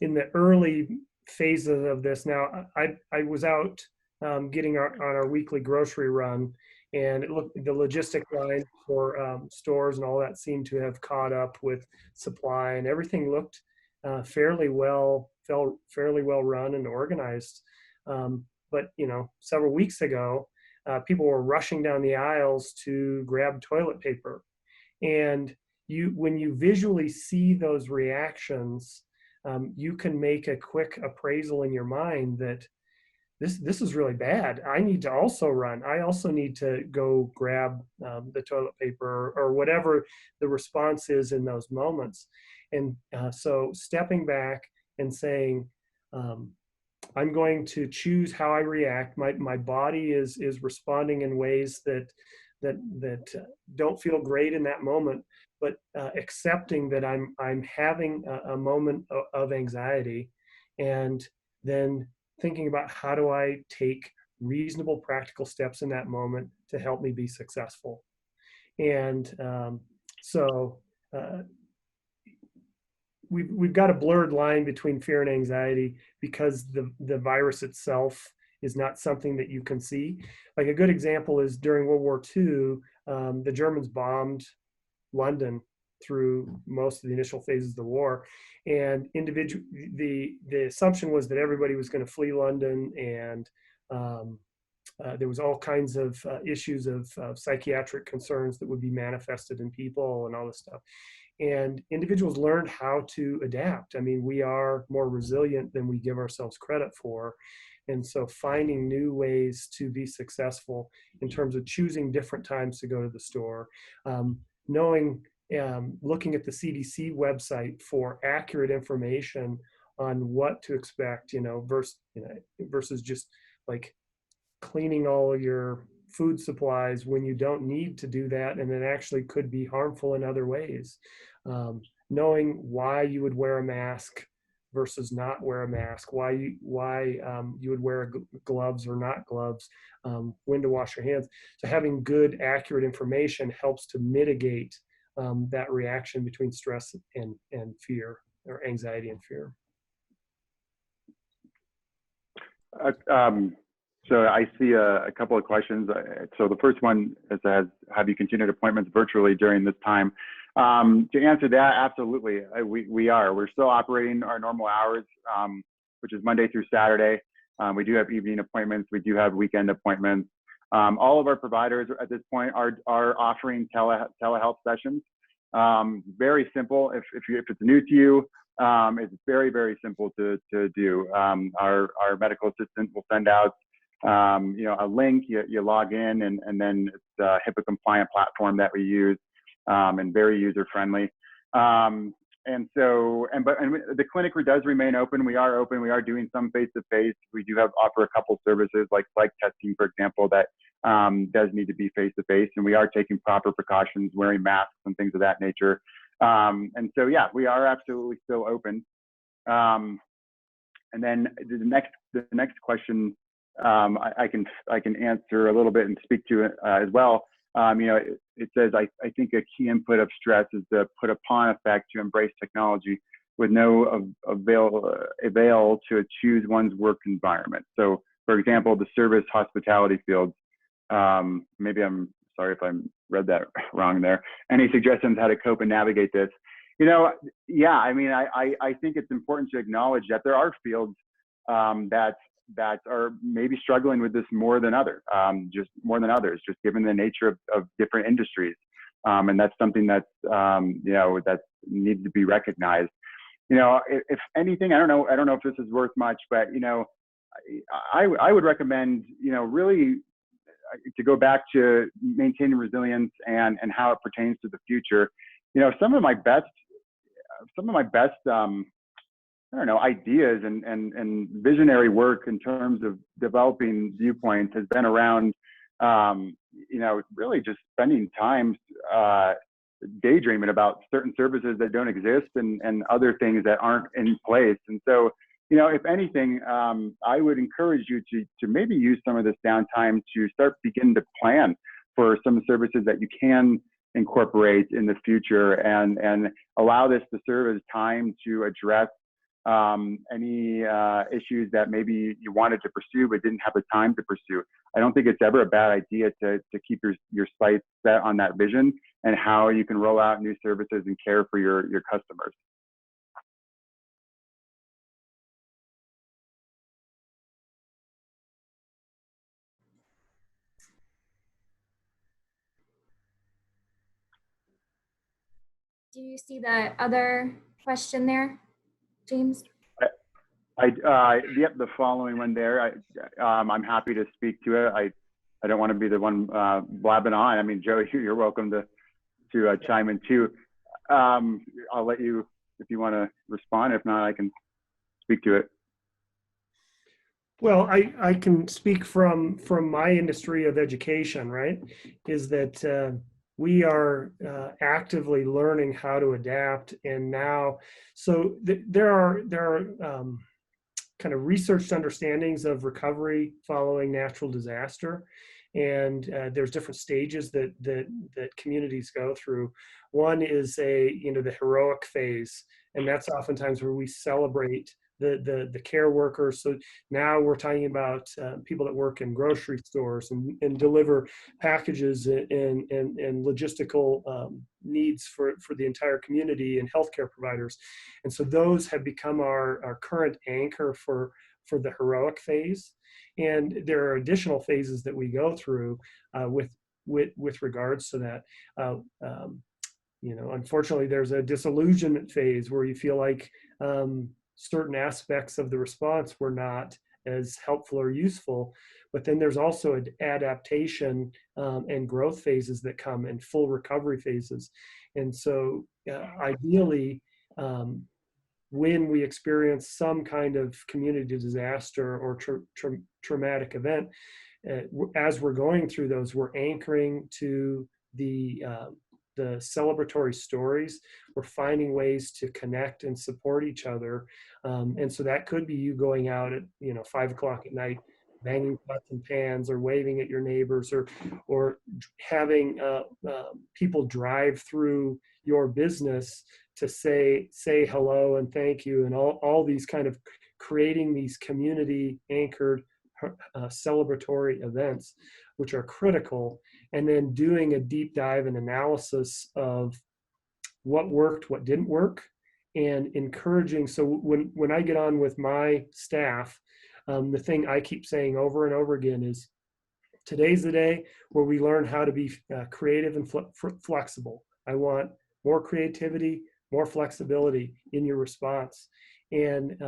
in the early phases of this, now I was out getting on our weekly grocery run, And it looked, the logistic line for stores and all that seemed to have caught up with supply, and everything looked fairly well run and organized. But several weeks ago, people were rushing down the aisles to grab toilet paper, and when you visually see those reactions, you can make a quick appraisal in your mind that this is really bad. I need to also run. I also need to go grab the toilet paper or whatever the response is in those moments. And so stepping back and saying, I'm going to choose how I react. My body is responding in ways that don't feel great in that moment, but accepting that I'm having a moment of anxiety, and then thinking about how do I take reasonable practical steps in that moment to help me be successful. And we've got a blurred line between fear and anxiety because the virus itself is not something that you can see. Like a good example is during World War II, the Germans bombed London through most of the initial phases of the war, and the assumption was that everybody was going to flee London, and there was all kinds of issues of psychiatric concerns that would be manifested in people and all this stuff. And individuals learned how to adapt. I mean, we are more resilient than we give ourselves credit for. And so finding new ways to be successful in terms of choosing different times to go to the store, looking at the CDC website for accurate information on what to expect, versus just like cleaning all your food supplies when you don't need to do that, and it actually could be harmful in other ways. Knowing why you would wear a mask versus not wear a mask, why you would wear gloves or not gloves, when to wash your hands. So having good, accurate information helps to mitigate that reaction between stress and fear, or anxiety and fear. So I see a couple of questions. So the first one says, have you continued appointments virtually during this time? To answer that, absolutely, we are. We're still operating our normal hours, which is Monday through Saturday. We do have evening appointments. We do have weekend appointments. All of our providers at this point are offering telehealth sessions. Very simple. If it's new to you, it's very, very simple to do. Our medical assistant will send out a link. You log in, and then it's a HIPAA compliant platform that we use, and very user friendly. And the clinic does remain open. We are open. We are doing some face-to-face. We do offer a couple services like psych testing, for example, that does need to be face-to-face, and we are taking proper precautions, wearing masks and things of that nature. And so, yeah, we are absolutely still open. And then the next question, I can answer a little bit and speak to it as well. It says, I think a key input of stress is the put upon effect to embrace technology with no avail to choose one's work environment. So, for example, the service hospitality fields, maybe I'm sorry if I read that wrong there. Any suggestions how to cope and navigate this? Yeah, I mean, I think it's important to acknowledge that there are fields that are maybe struggling with this more than others, just given the nature of different industries. And that's something that's, that needs to be recognized. If anything, I don't know if this is worth much, but, I would recommend, really to go back to maintaining resilience and how it pertains to the future. Some of my best, ideas and visionary work in terms of developing viewpoints has been around, really just spending time daydreaming about certain services that don't exist and other things that aren't in place. And so, if anything, I would encourage you to maybe use some of this downtime to begin to plan for some services that you can incorporate in the future, and allow this to serve as time to address any issues that maybe you wanted to pursue but didn't have the time to pursue. I don't think it's ever a bad idea to keep your sights set on that vision and how you can roll out new services and care for your customers. Do you see the other question there, James? Yep, the following one there. I'm happy to speak to it. I don't want to be the one blabbing on. I mean, Joe, you're welcome to chime in too. I'll let you, if you want to respond. If not, I can speak to it. Well, I can speak from my industry of education, right? Is that we are actively learning how to adapt, and now, so there are kind of researched understandings of recovery following natural disaster, and there's different stages that communities go through. One is the heroic phase, and that's oftentimes where we celebrate the care workers. So now we're talking about people that work in grocery stores and deliver packages and logistical needs for the entire community, and healthcare providers. And so those have become our current anchor for the heroic phase. And there are additional phases that we go through with regards to that. Unfortunately, there's a disillusionment phase where you feel like certain aspects of the response were not as helpful or useful. But then there's also an adaptation and growth phases that come, and full recovery phases. And so ideally, when we experience some kind of community disaster or traumatic event, as we're going through those, we're anchoring to the celebratory stories. We're finding ways to connect and support each other. And so that could be you going out at 5 o'clock at night, banging pots and pans, or waving at your neighbors, or having people drive through your business to say hello and thank you, and all these kind of creating these community anchored celebratory events, which are critical, and then doing a deep dive and analysis of what worked, what didn't work, and encouraging. So when I get on with my staff, the thing I keep saying over and over again is, today's the day where we learn how to be creative and flexible. I want more creativity, more flexibility in your response. And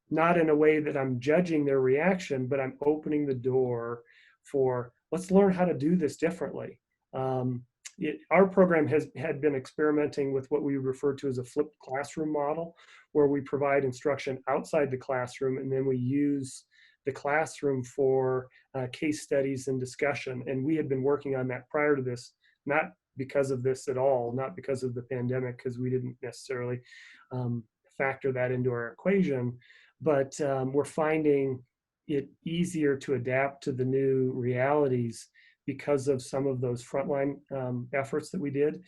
not in a way that I'm judging their reaction, but I'm opening the door for, let's learn how to do this differently. Our program had been experimenting with what we refer to as a flipped classroom model, where we provide instruction outside the classroom, and then we use the classroom for case studies and discussion. And we had been working on that prior to this, not because of this at all, not because of the pandemic, because we didn't necessarily factor that into our equation, but we're finding it easier to adapt to the new realities because of some of those frontline efforts that we did.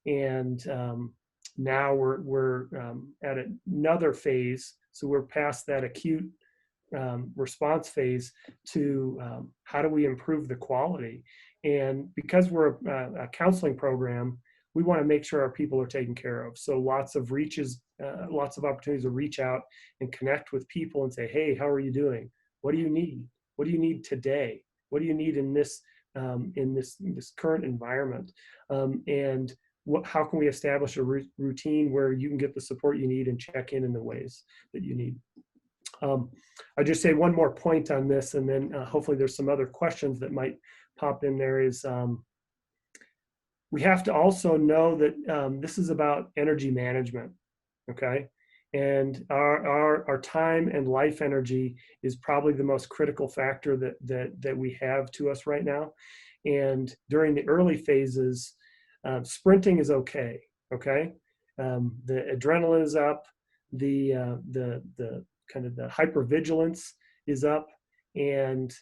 And now we're at another phase. So we're past that acute response phase to how do we improve the quality. And because we're a counseling program, we want to make sure our people are taken care of. So lots of opportunities to reach out and connect with people and say, hey, how are you doing? What do you need? What do you need today? What do you need in this current environment? And how can we establish a routine where you can get the support you need and check in the ways that you need? I'll just say one more point on this, and then hopefully there's some other questions that might pop in there. Is we have to also know that this is about energy management, okay? And our time and life energy is probably the most critical factor that we have to us right now. And during the early phases, sprinting is okay. The adrenaline is up, the kind of the hypervigilance is up, and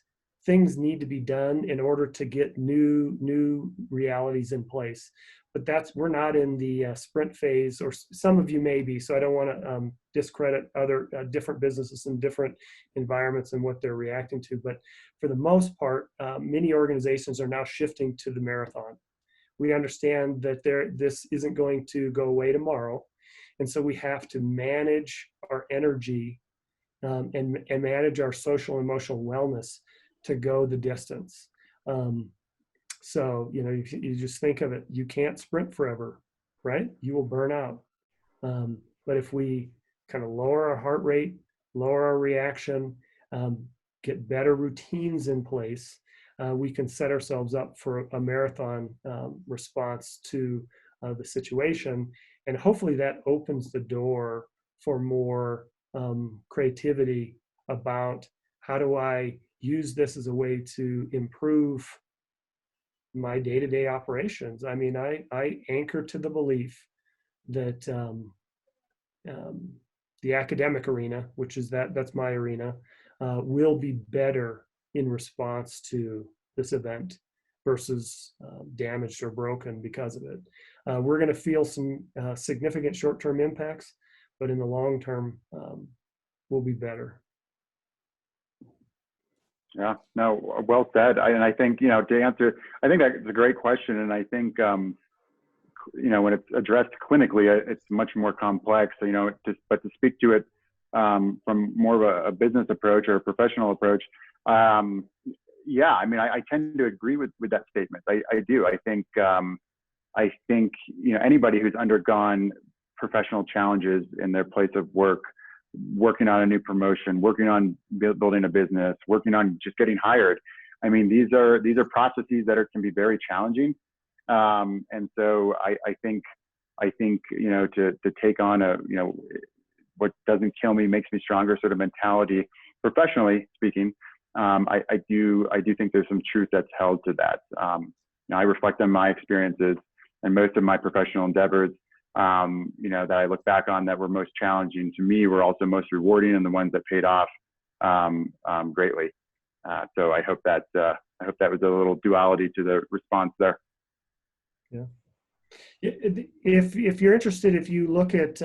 things need to be done in order to get new realities in place. But we're not in the sprint phase, or some of you may be, so I don't want to discredit other different businesses and different environments and what they're reacting to. But for the most part, many organizations are now shifting to the marathon. We understand that this isn't going to go away tomorrow. And so we have to manage our energy and manage our social and emotional wellness to go the distance. So, you just think of it, you can't sprint forever, right? You will burn out. But if we kind of lower our heart rate, lower our reaction, get better routines in place, we can set ourselves up for a marathon response to the situation. And hopefully that opens the door for more creativity about how do I use this as a way to improve my day-to-day operations. I mean, I anchor to the belief that the academic arena, which is that's my arena, will be better in response to this event versus damaged or broken because of it. We're going to feel some significant short-term impacts, but in the long term, we'll be better. Yeah, no, well said. And I think, to answer, I think that's a great question. And I think, when it's addressed clinically, it's much more complex, but to speak to it from more of a business approach or a professional approach, yeah, I mean, I tend to agree with that statement. I do. I think, anybody who's undergone professional challenges in their place of work, working on a new promotion, working on building a business, working on just getting hired. I mean, these are processes that can be very challenging. And so I think, to take on what doesn't kill me makes me stronger sort of mentality, professionally speaking, I do think there's some truth that's held to that. I reflect on my experiences and most of my professional endeavors, that I look back on that were most challenging to me were also most rewarding, and the ones that paid off greatly. So I hope that was a little duality to the response there. Yeah. If you're interested, if you look at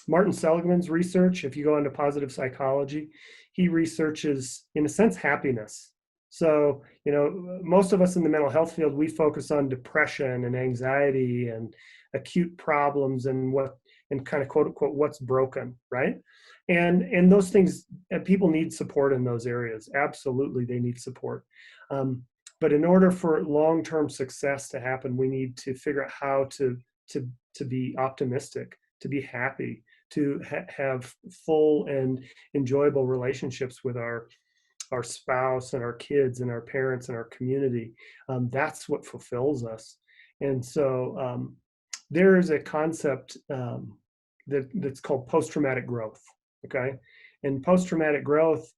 Martin Seligman's research, if you go into positive psychology, he researches, in a sense, happipiness. So, most of us in the mental health field, we focus on depression and anxiety and acute problems and kind of quote unquote, what's broken, right? And those things, people need support in those areas. Absolutely, they need support. But in order for long-term success to happen, we need to figure out how to be optimistic, to be happy, to have full and enjoyable relationships with our spouse and our kids and our parents and our community. That's what fulfills us. And so there is a concept that's called post-traumatic growth, okay? And post-traumatic growth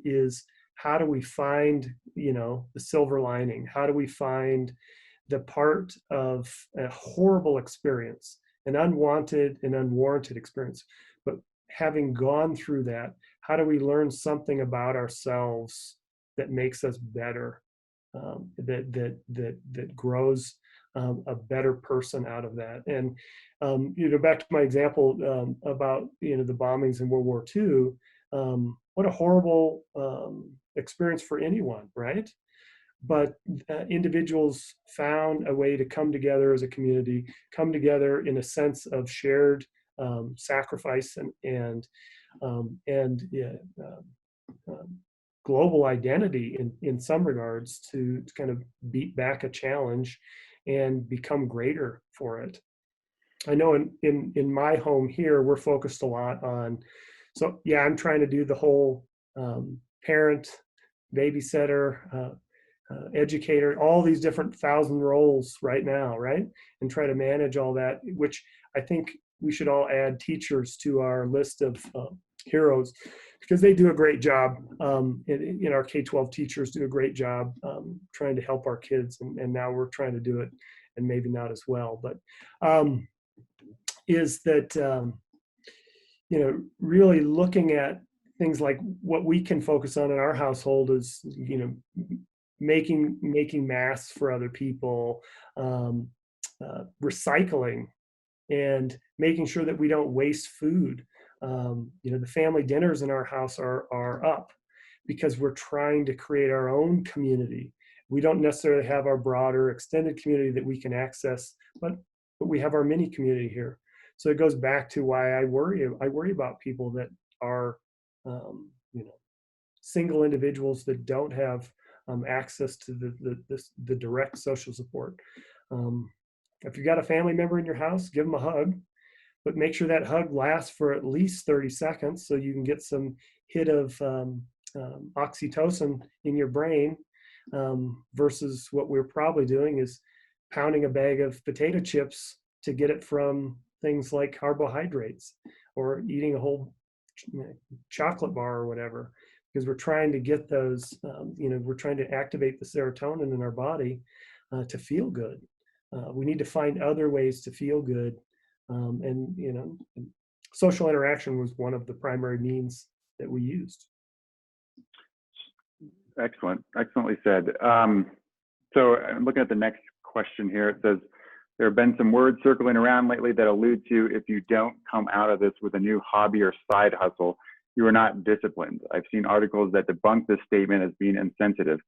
is, how do we find, the silver lining? How do we find the part of a horrible experience, an unwanted and unwarranted experience, but having gone through that, how do we learn something about ourselves that makes us better, that grows a better person out of that? And back to my example about the bombings in World War II. What a horrible experience for anyone, right? But individuals found a way to come together as a community, come together in a sense of shared sacrifice and global identity in some regards to kind of beat back a challenge and become greater for it. I know in my home here, we're focused a lot on, so yeah, I'm trying to do the whole parent, babysitter, educator, all these different 1,000 roles right now, right? And try to manage all that, which I think we should all add teachers to our list of heroes, because they do a great job. Our K-12 teachers do a great job trying to help our kids, and now we're trying to do it, and maybe not as well, but is that, really looking at things like what we can focus on in our household is, making masks for other people, recycling, and making sure that we don't waste food. The family dinners in our house are up because we're trying to create our own community. We don't necessarily have our broader extended community that we can access, but we have our mini community here. So it goes back to why I worry about people that are, single individuals that don't have access to the direct social support. If you got a family member in your house, give them a hug, but make sure that hug lasts for at least 30 seconds so you can get some hit of oxytocin in your brain, versus what we're probably doing is pounding a bag of potato chips to get it from things like carbohydrates, or eating a whole chocolate bar or whatever, because we're trying to get those, we're trying to activate the serotonin in our body to feel good. We need to find other ways to feel good. And social interaction was one of the primary means that we used. Excellent. Excellently said. So I'm looking at the next question here. It says, there have been some words circling around lately that allude to, if you don't come out of this with a new hobby or side hustle, you are not disciplined. I've seen articles that debunk this statement as being insensitive.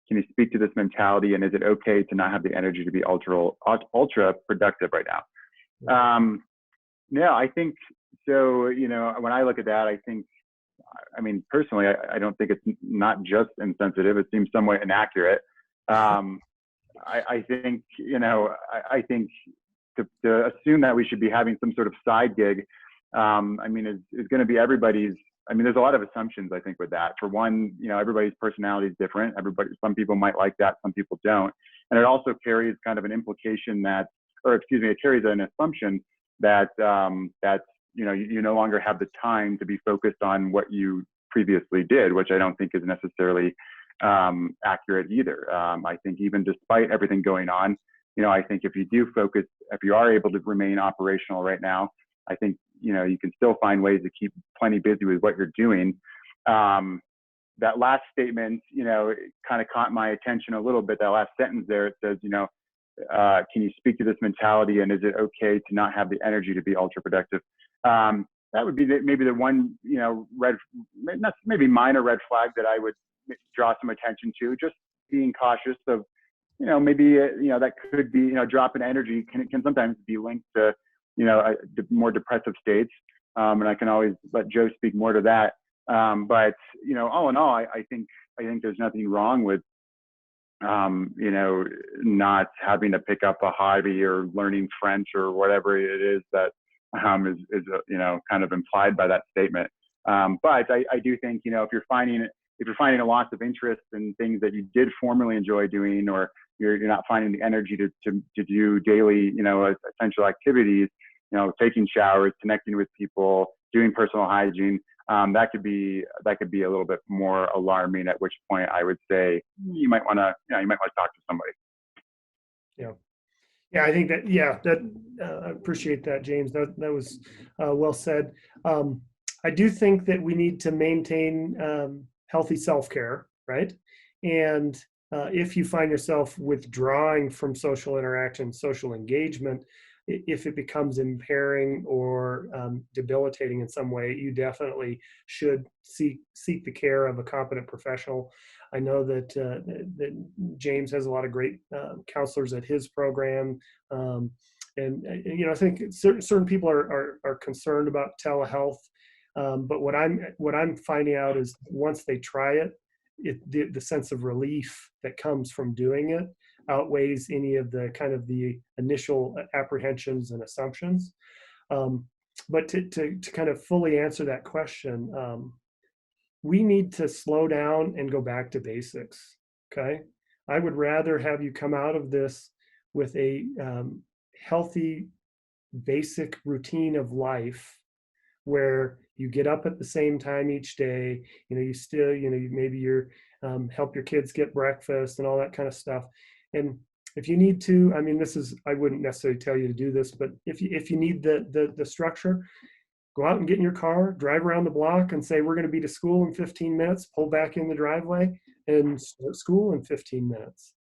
Can you speak to this mentality, and is it okay to not have the energy to be ultra productive right now? Yeah, I think so. When I look at that, personally, I don't think it's not just insensitive. It seems somewhat inaccurate. I think, I think to assume that we should be having some sort of side gig, is going to be everybody's. There's a lot of assumptions, I think, with that. For one, everybody's personality is different. Some people might like that, some people don't. And it also carries kind of an implication it carries an assumption that, you no longer have the time to be focused on what you previously did, which I don't think is necessarily accurate either. I think even despite everything going on, I think if you do focus, if you are able to remain operational right now, I think, you can still find ways to keep plenty busy with what you're doing. That last statement, it kind of caught my attention a little bit. That last sentence there, it says, can you speak to this mentality, and is it okay to not have the energy to be ultra productive? That would be maybe the one, maybe minor red flag that I would draw some attention to. Just being cautious of, maybe that could be, drop in energy can sometimes be linked to, more depressive states. And I can always let Joe speak more to that. But all in all, I think there's nothing wrong with, not having to pick up a hobby or learning French or whatever it is that is kind of implied by that statement. But I do think, if you're finding a loss of interest in things that you did formerly enjoy doing, or you're not finding the energy to do daily, essential activities, taking showers, connecting with people, doing personal hygiene, that could be a little bit more alarming, at which point I would say you might want to talk to somebody. Yeah, I think that, I appreciate that, James. That was well said. I do think that we need to maintain healthy self-care, right? And if you find yourself withdrawing from social interaction, social engagement, if it becomes impairing or debilitating in some way, you definitely should seek the care of a competent professional. I know that James has a lot of great counselors at his program, and I think certain people are concerned about telehealth, but what I'm finding out is once they try it, the sense of relief that comes from doing it outweighs any of the kind of the initial apprehensions and assumptions. But to kind of fully answer that question, we need to slow down and go back to basics. Okay, I would rather have you come out of this with a healthy, basic routine of life, where you get up at the same time each day. You still, maybe you're help your kids get breakfast and all that kind of stuff. And if you need to, I wouldn't necessarily tell you to do this, but if you need the structure, go out and get in your car, drive around the block and say, we're going to be to school in 15 minutes, pull back in the driveway and start school in 15 minutes.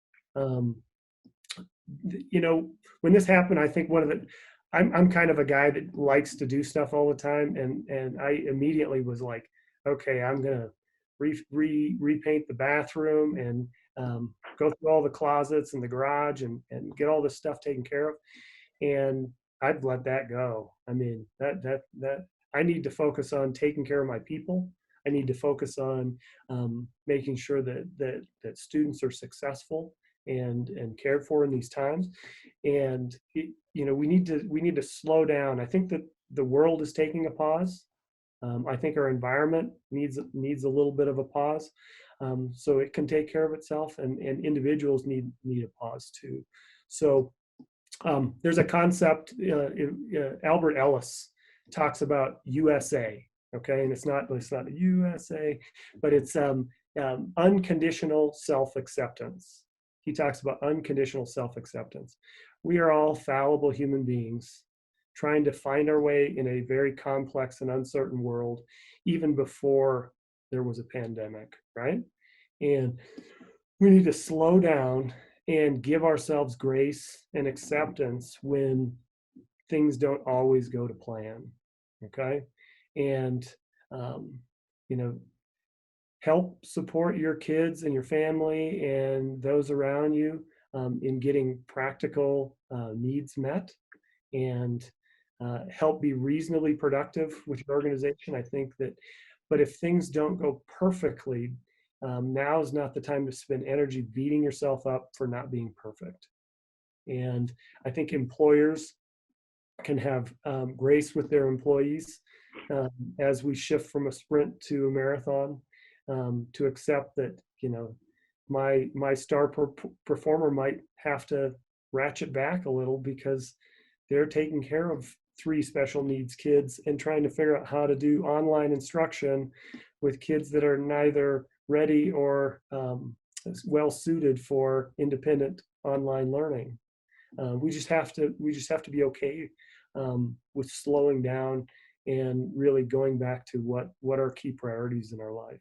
You know, when this happened, I think I'm kind of a guy that likes to do stuff all the time. And I immediately was like, okay, I'm going to repaint the bathroom and go through all the closets and the garage and get all this stuff taken care of. And I'd let that go. I mean, that I need to focus on taking care of my people. I need to focus on making sure that students are successful and cared for in these times. And you know, we need to slow down. I think that the world is taking a pause. I think our environment needs a little bit of a pause, so it can take care of itself, and individuals need a pause too. So there's a concept, Albert Ellis talks about USA, okay, and it's not a USA, but it's unconditional self-acceptance. He talks about unconditional self-acceptance. We are all fallible human beings trying to find our way in a very complex and uncertain world, even before there was a pandemic, right? And we need to slow down and give ourselves grace and acceptance when things don't always go to plan, okay? And, you know, help support your kids and your family and those around you in getting practical needs met, and help be reasonably productive with your organization. I think that, but if things don't go perfectly, now is not the time to spend energy beating yourself up for not being perfect. And I think employers can have grace with their employees as we shift from a sprint to a marathon, to accept that, you know, my star performer might have to ratchet back a little because they're taking care of 3 special needs kids and trying to figure out how to do online instruction with kids that are neither ready or well suited for independent online learning. We just have to be okay with slowing down and really going back to what are key priorities in our life.